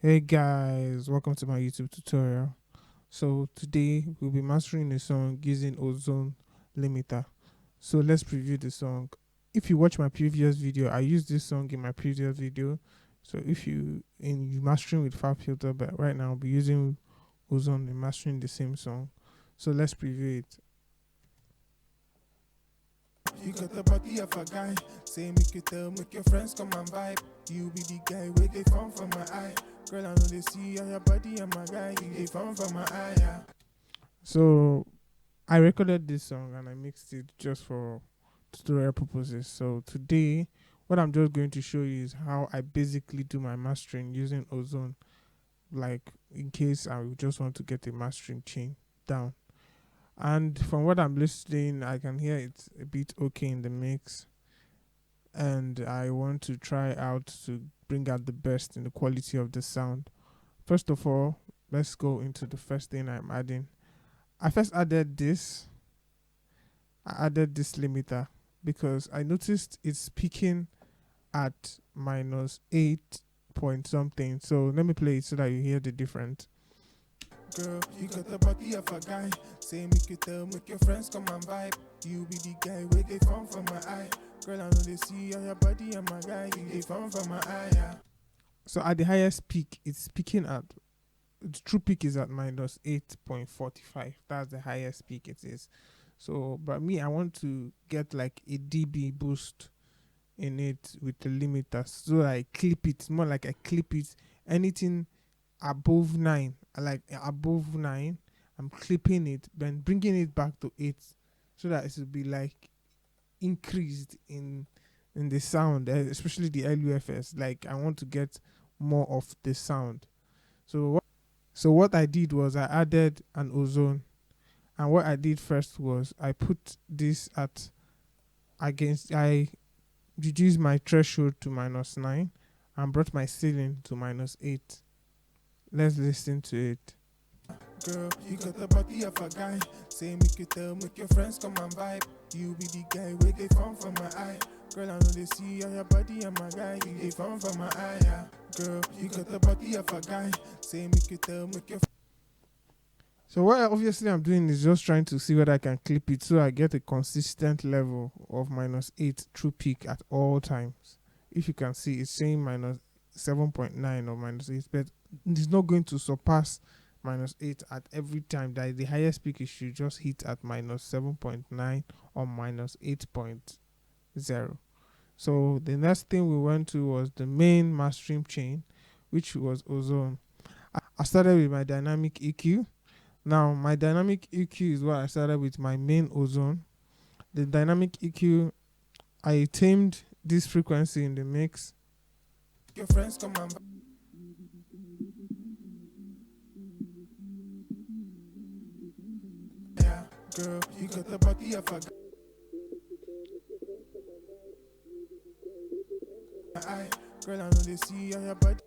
Hey guys, welcome to my YouTube tutorial. So today we'll be mastering a song using Ozone limiter. So let's preview the song. If you watch my previous video, I used this song in my previous video. So if you mastering with fab filter, but right now I'll be using Ozone and mastering the same song. So let's preview it. You got the body of a guy. Say make you tell, make your friends come and vibe. You be the guy where they found from my eye. Girl, I know they see on your body and my guy. You they found from my eye, yeah. So I recorded this song and I mixed it just for tutorial purposes. So today what I'm just going to show you is how I basically do my mastering using Ozone, like in case I would just want to get a mastering chain down. And from what I'm listening, I can hear it's a bit okay in the mix, and I want to try out to bring out the best in the quality of the sound. First of all, let's go into the first thing I'm adding. I first added this. I added this limiter because I noticed it's peaking at -8 point something. So let me play it so that you hear the difference. Girl, you got the body of a guy. Say make you tell, make your friends come and vibe. You be the guy where they found from my eye. Girl, I know they see on your body and my guy. You they found from my eye, yeah. So at the highest peak, it's peaking at the true peak is at -8.45. That's the highest peak it is. So, but me, I want to get like a dB boost in it with the limiter, so I clip it more like I clip it. Anything above 9, like above 9, I'm clipping it, then bringing it back to 8, so that it will be like increased in the sound, especially the LUFS. Like I want to get more of the sound. So what I did was I added an ozone, and what I did first was I put this at against I reduced my threshold to -9 and brought my ceiling to -8. Let's listen to it. Girl, you got the body of a guy. Say make you tell, make your friends come and vibe. You be the guy where they found from my eye. Girl, I know they see on your body and my guy. You they found from my eye, yeah. Girl, you got the body of a guy. Say make you tell, make your So what obviously I'm doing is just trying to see whether I can clip it so I get a consistent level of -8 through peak at all times. If you can see, it's saying -7.9 or -8, but it's not going to surpass -8 at every time. That is the highest peak it should just hit at -7.9 or -8.0. So the next thing we went to was the main mastering chain, which was Ozone. I started with my dynamic EQ. Now, my dynamic EQ is what I started with my main Ozone. The dynamic EQ, I tamed this frequency in the mix. your friends come and vibe, yeah. Girl, you got the body of a guy. Girl, I know they see on your body.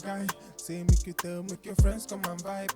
Guy, say make you tell, make your friends come and vibe.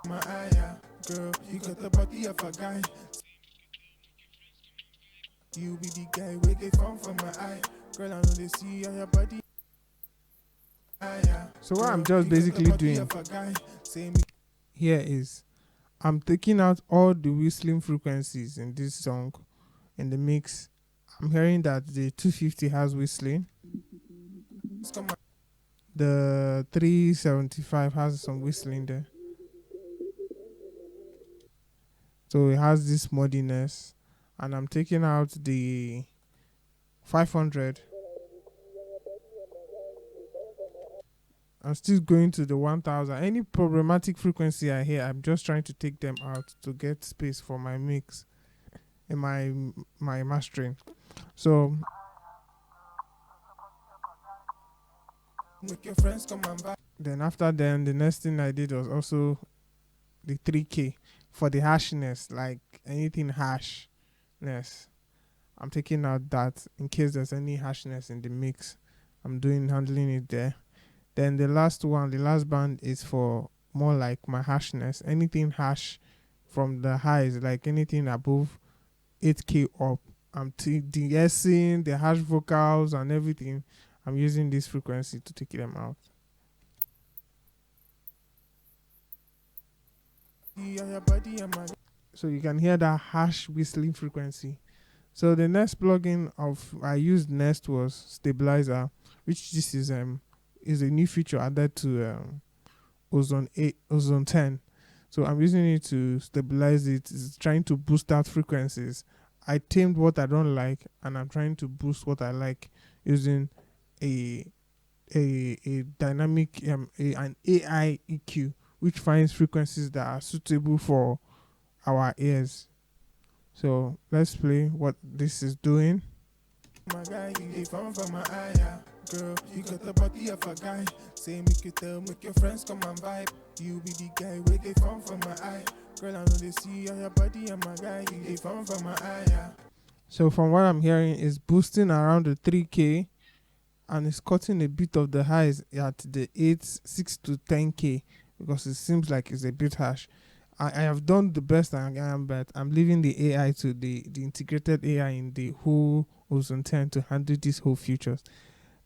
My eye, yeah. Girl, you got the body of a guy. You be the guy where they found from my eye. Girl, I know they see on your body. Eye, yeah. So what I'm Girl, just you got the basically body doing of a guy. Say me here is I'm taking out all the whistling frequencies in this song in the mix. I'm hearing that the 250 has whistling, come the 375 has some whistling there. So it has this muddiness, and I'm taking out the 500. I'm still going to the 1000. Any problematic frequency I hear, I'm just trying to take them out to get space for my mix in my mastering. So make your friends come and vibe. then after then, the next thing I did was also the 3K for the hashness, like anything hashness. I'm taking out that in case there's any hashness in the mix. I'm doing handling it there. Then the last one, the last band is for more like my hashness. Anything hash from the highs, like anything above 8K up. I'm de-essing the harsh vocals and everything. I'm using this frequency to take them out. So you can hear that harsh whistling frequency. So the next plugin of I used next was stabilizer, which this is a new feature added to Ozone 10. So I'm using it to stabilize it. It's trying to boost out frequencies. I tamed what I don't like, and I'm trying to boost what I like using a a dynamic an AI EQ, which finds frequencies that are suitable for our ears. So let's play what this is doing. My guy, you found for my eye, yeah. Girl, you got the body of a guy. Say make you tell, make your friends come and vibe. You be the guy where they found for my eye. Girl, I know they see on your body and my guy, you found for my eye, yeah. So from what I'm hearing, is boosting around the 3K, and it's cutting a bit of the highs at the 6 to 10K, because it seems like it's a bit harsh. I have done the best I can, but I'm leaving the AI to the integrated AI in the whole Ozone 10 to handle these whole features.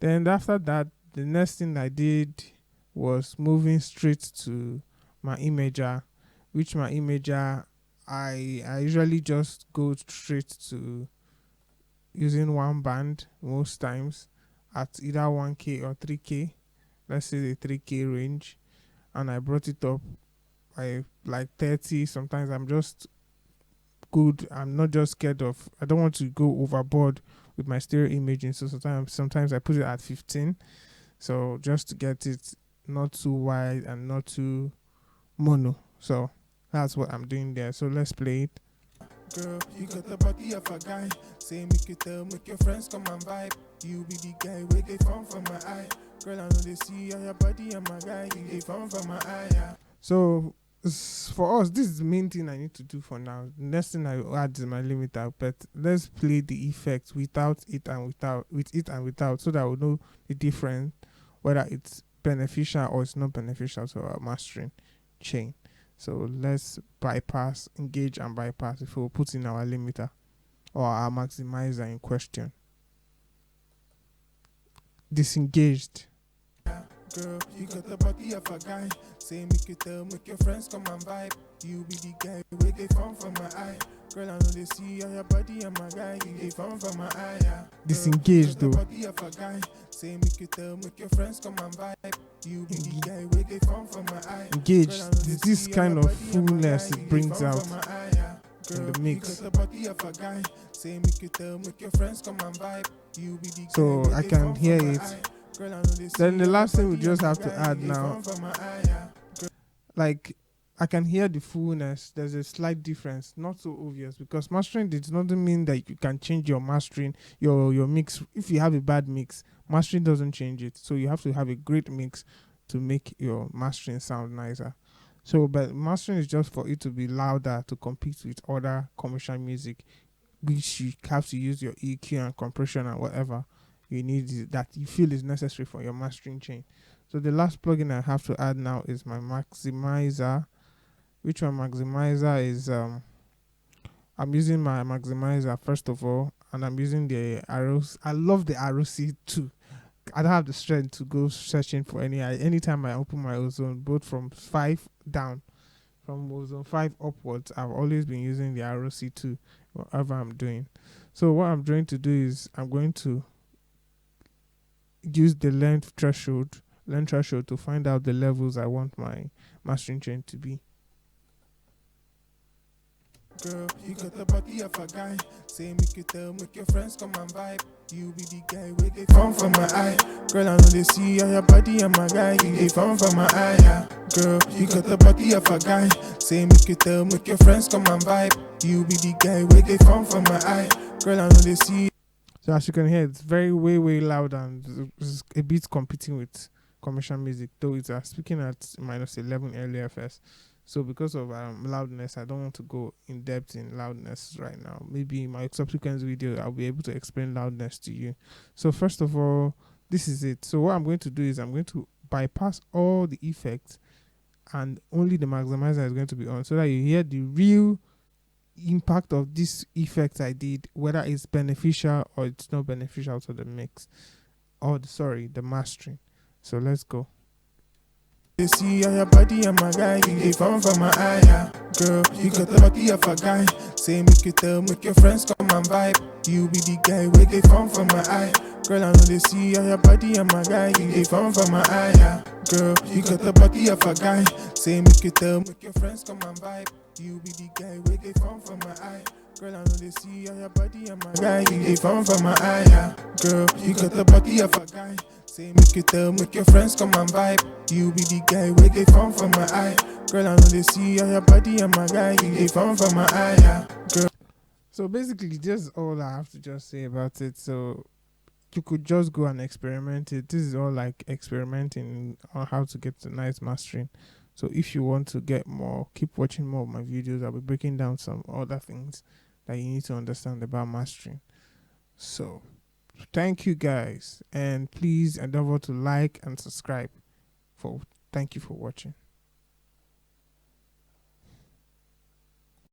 Then after that, the next thing I did was moving straight to my imager, which my imager, I usually just go straight to using one band most times at either 1K or 3K. Let's say the 3K range, and I brought it up by like 30. Sometimes I'm just good. I'm not just scared of. I don't want to go overboard with my stereo imaging. So sometimes I put it at 15. So just to get it not too wide and not too mono. So that's what I'm doing there. So let's play it. Girl, you got the body of a guy. Say make you tell, make your friends come and vibe. You be the guy where they found from my eye. Girl, I know they see on your body and my guy, you they found from my eye, yeah. So for us, this is the main thing I need to do for now. The next thing I will add is my limiter, but let's play the effects without it and without, with it and without, so that we'll know the difference, whether it's beneficial or it's not beneficial to our mastering chain. So let's bypass, engage and bypass if we'll put in our limiter or our maximizer in question. Disengaged. Girl, you got the body of a guy. Say make you tell, make your friends come and vibe. You be the guy where they found from my eye. Girl, I know they see on your body and my guy, you they found from my eye, yeah. Disengaged though. Body of a guy. Say make you tell, make your friends come and vibe. You be the guy where they found from my eye. Engaged. This kind of fullness it brings out in the mix. So I can hear it. Then the last thing we just have to add now, like I can hear the fullness. There's a slight difference, not so obvious, because mastering does not mean that you can change your mastering, your mix. If you have a bad mix, mastering doesn't change it. So you have to have a great mix to make your mastering sound nicer. So, but mastering is just for it to be louder to compete with other commercial music, which you have to use your EQ and compression and whatever you need that you feel is necessary for your mastering chain. So the last plugin I have to add now is my maximizer, which my maximizer is I'm using my maximizer first of all, and I'm using the arrows. I love the arrow C too. I don't have the strength to go searching for anytime I open my Ozone, both from 5 down, from Ozone 5 upwards, I've always been using the arrow C2 whatever I'm doing. So what I'm going to do is I'm going to use the length threshold to find out the levels I want my mastering chain to be. Girl, you got the body of a guy. Say make you tell, make your friends come and vibe. You be the guy where they found from my eye. Girl, I know they see on your body and my guy, you they found from my eye, yeah. Girl, you got the body of a guy. Say make you tell, make your friends come and vibe. You be the guy where they found from my eye. Girl, I know they see. So as you can hear, it's very way loud, and it's a bit competing with commercial music, though it's speaking at -11 LFS. So because of loudness, I don't want to go in depth in loudness right now. Maybe in my subsequent video, I'll be able to explain loudness to you. So first of all, this is it. So what I'm going to do is I'm going to bypass all the effects, and only the maximizer is going to be on, so that you hear the real impact of this effect I did, whether it's beneficial or it's not beneficial to the mix, or the mastering. So let's go. They see on your body, I'm a guy. You get fun from my eye, yeah. Girl, you got the body of a guy. Say make you tell, make your friends come and vibe. You be the guy, we get fun from my eye. Girl, I know they see on your body, I'm a guy. You get fun from my eye, yeah. Girl, you got the body of a guy. Say make you tell, make your friends come and vibe. You be the guy, we get fun from my eye. Girl, I know they see on your body, I'm a guy. You get fun from my eye, yeah. Girl, you got the body of a guy. Say make you tell, make your friends come and vibe. You be the guy, we get fun from my eye. Girl, I know they see on your body, I'm a guy. You get fun from my eye, yeah. Girl. So basically, that's all I have to just say about it. So you could just go and experiment it. This is all like experimenting on how to get the nice mastering. So if you want to get more, keep watching more of my videos. I'll be breaking down some other things that you need to understand about mastering. So thank you guys, and please endeavor to like and subscribe. Thank you for watching.